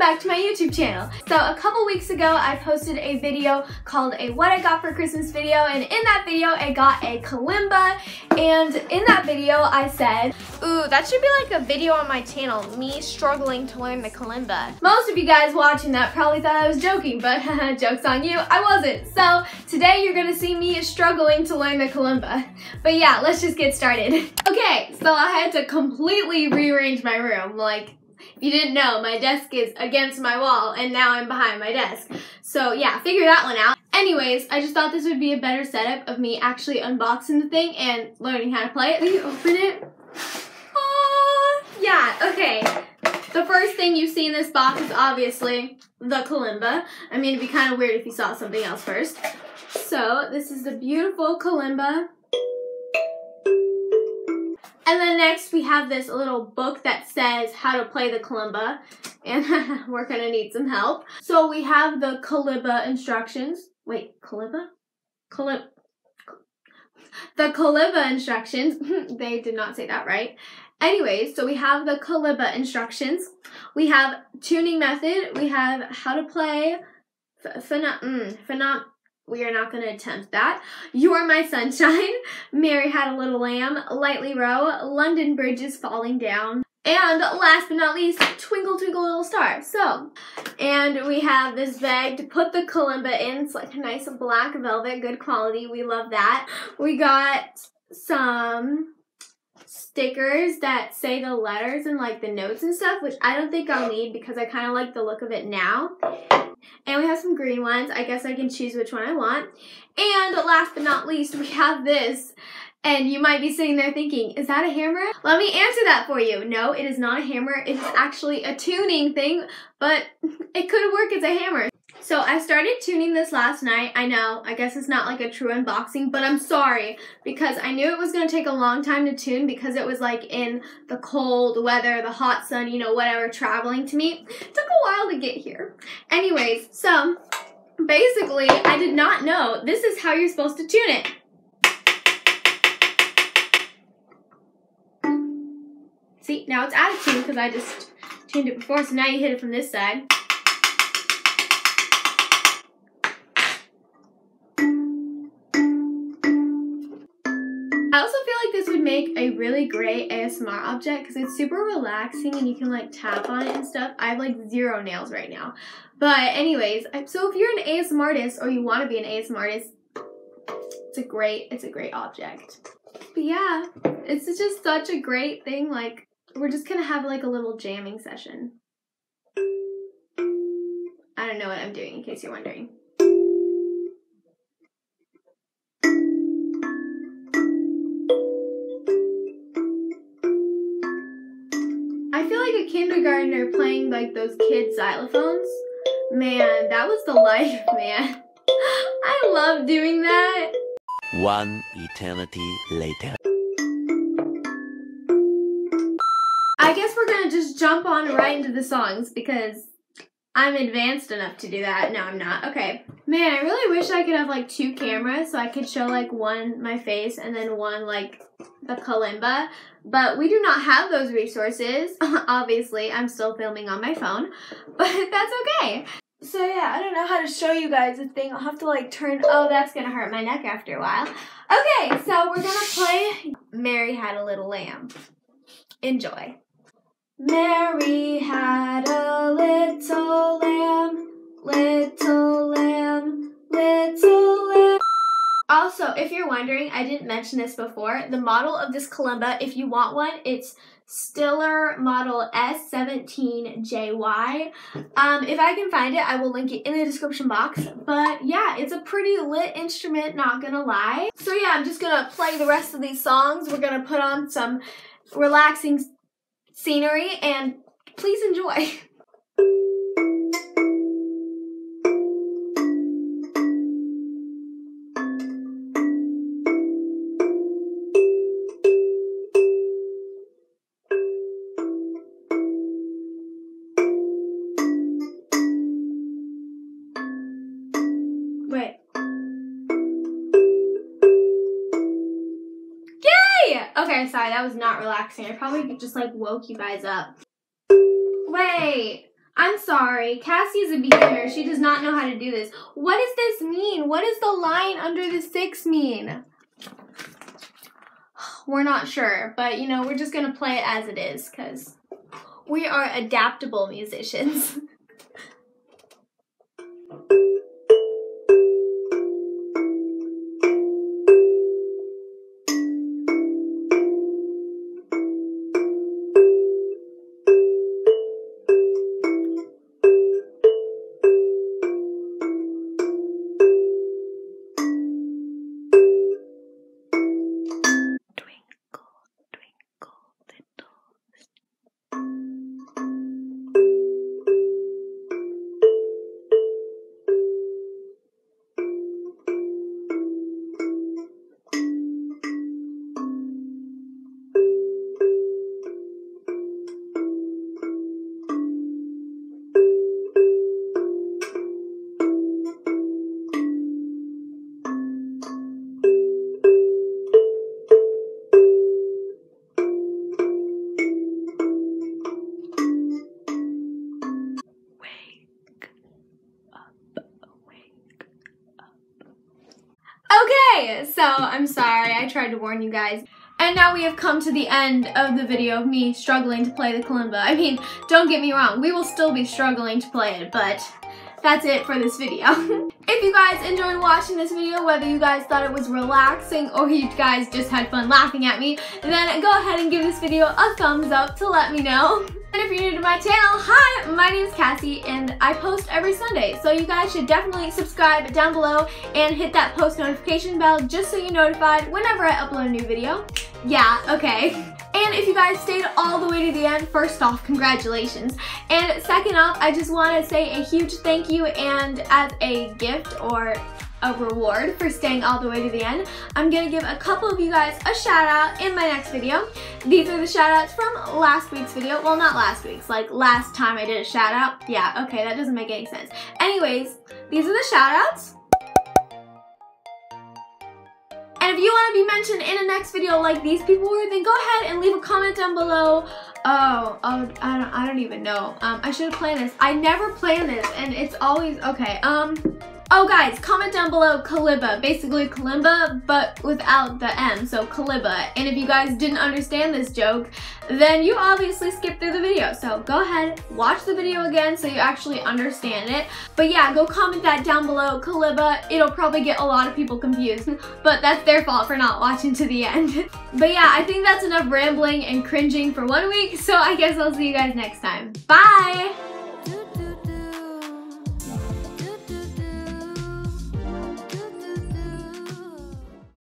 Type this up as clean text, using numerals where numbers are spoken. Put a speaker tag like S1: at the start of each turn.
S1: back to my YouTube channel. So a couple weeks ago, I posted a video called a What I Got for Christmas video, and in that video, I got a kalimba, and in that video, I said, ooh, that should be like a video on my channel, me struggling to learn the kalimba. Most of you guys watching that probably thought I was joking, but joke's on you, I wasn't. So today, you're gonna see me struggling to learn the kalimba. But yeah, let's just get started. Okay, so I had to completely rearrange my room. Like, if you didn't know, my desk is against my wall and now I'm behind my desk. So yeah, figure that one out. Anyways, I just thought this would be a better setup of me actually unboxing the thing and learning how to play it. Will you open it? Yeah, okay. The first thing you see in this box is obviously the kalimba. I mean, it'd be kind of weird if you saw something else first. So this is the beautiful kalimba. And then next we have this little book that says how to play the kalimba, and we're gonna need some help. So we have the kalimba instructions. Wait, kalimba? The kalimba instructions. They did not say that right. Anyways, so we have the kalimba instructions. We have tuning method. We have how to play we are not going to attempt that. You Are My Sunshine, Mary Had a Little Lamb, Lightly Row, London Bridge is Falling Down, and last but not least, Twinkle Twinkle Little Star. So, and we have this bag to put the kalimba in. It's like a nice black velvet, good quality. We love that. We got some stickers that say the letters and like the notes and stuff, which I don't think I'll need because I kind of like the look of it now. And we have some green ones. I guess I can choose which one I want. And last but not least, we have this. And you might be sitting there thinking, is that a hammer? Let me answer that for you. No, it is not a hammer. It is actually a tuning thing, but it could work as a hammer. So I started tuning this last night. I know, I guess it's not like a true unboxing, but I'm sorry because I knew it was going to take a long time to tune because it was like in the cold weather, the hot sun, you know, whatever, traveling to me. It took a while to get here. Anyways, so basically I did not know this is how you're supposed to tune it. See, now it's out of tune because I just tuned it before, so now you hit it from this side. I also feel like this would make a really great ASMR object because it's super relaxing and you can like tap on it and stuff. I have like 0 nails right now. But anyways, so if you're an ASMR artist or you want to be an ASMR artist, it's a great object. But yeah, it's just such a great thing. Like, we're just gonna have like a little jamming session. I don't know what I'm doing in case you're wondering. I feel like a kindergartner playing like those kid xylophones. Man, that was the life, man. I love doing that.
S2: One eternity later.
S1: I guess we're gonna just jump on right into the songs because I'm advanced enough to do that. No, I'm not. Okay. Man, I really wish I could have like 2 cameras so I could show like one my face and then one like the kalimba. But we do not have those resources. Obviously, I'm still filming on my phone, but that's okay. So yeah, I don't know how to show you guys the thing. I'll have to like turn, oh, that's gonna hurt my neck after a while. Okay, so we're gonna play Mary Had a Little Lamb. Enjoy. Mary had a little lamb, little lamb, little lamb. Also, if you're wondering, I didn't mention this before, the model of this kalimba, if you want one, it's Stiller model S17JY. If I can find it, I will link it in the description box. But yeah, it's a pretty lit instrument, not gonna lie. So yeah, I'm just gonna play the rest of these songs. We're gonna put on some relaxing scenery and please enjoy. Wait. Yay! Okay, sorry, that was not relaxing. I probably just like woke you guys up. Wait, I'm sorry, Cassie is a beginner. She does not know how to do this. What does this mean? What does the line under the 6 mean? We're not sure, but you know, we're just gonna play it as it is because we are adaptable musicians. Okay, so I'm sorry, I tried to warn you guys. And now we have come to the end of the video of me struggling to play the kalimba. I mean, don't get me wrong, we will still be struggling to play it, but that's it for this video. If you guys enjoyed watching this video, whether you guys thought it was relaxing or you guys just had fun laughing at me, then go ahead and give this video a thumbs up to let me know. And if you're new to my channel, hi, my name is Cassie and I post every Sunday, so you guys should definitely subscribe down below and hit that post notification bell just so you're notified whenever I upload a new video. Yeah, okay. And if you guys stayed all the way to the end, first off, congratulations. And second off, I just want to say a huge thank you, and as a gift or a reward for staying all the way to the end, I'm gonna give a couple of you guys a shout out in my next video. These are the shout outs from last week's video. Well, not last week's, like last time I did a shout out. Yeah, okay, that doesn't make any sense. Anyways, these are the shout outs. And if you want to be mentioned in a next video like these people were, then go ahead and leave a comment down below. I don't even know. I should have planned this. I never plan this, and it's always, okay, oh guys, comment down below Kalimba, basically Kalimba, but without the M, so Kalimba. And if you guys didn't understand this joke, then you obviously skipped through the video. So go ahead, watch the video again so you actually understand it. But yeah, go comment that down below, Kalimba. It'll probably get a lot of people confused, but that's their fault for not watching to the end. But yeah, I think that's enough rambling and cringing for 1 week, so I guess I'll see you guys next time. Bye!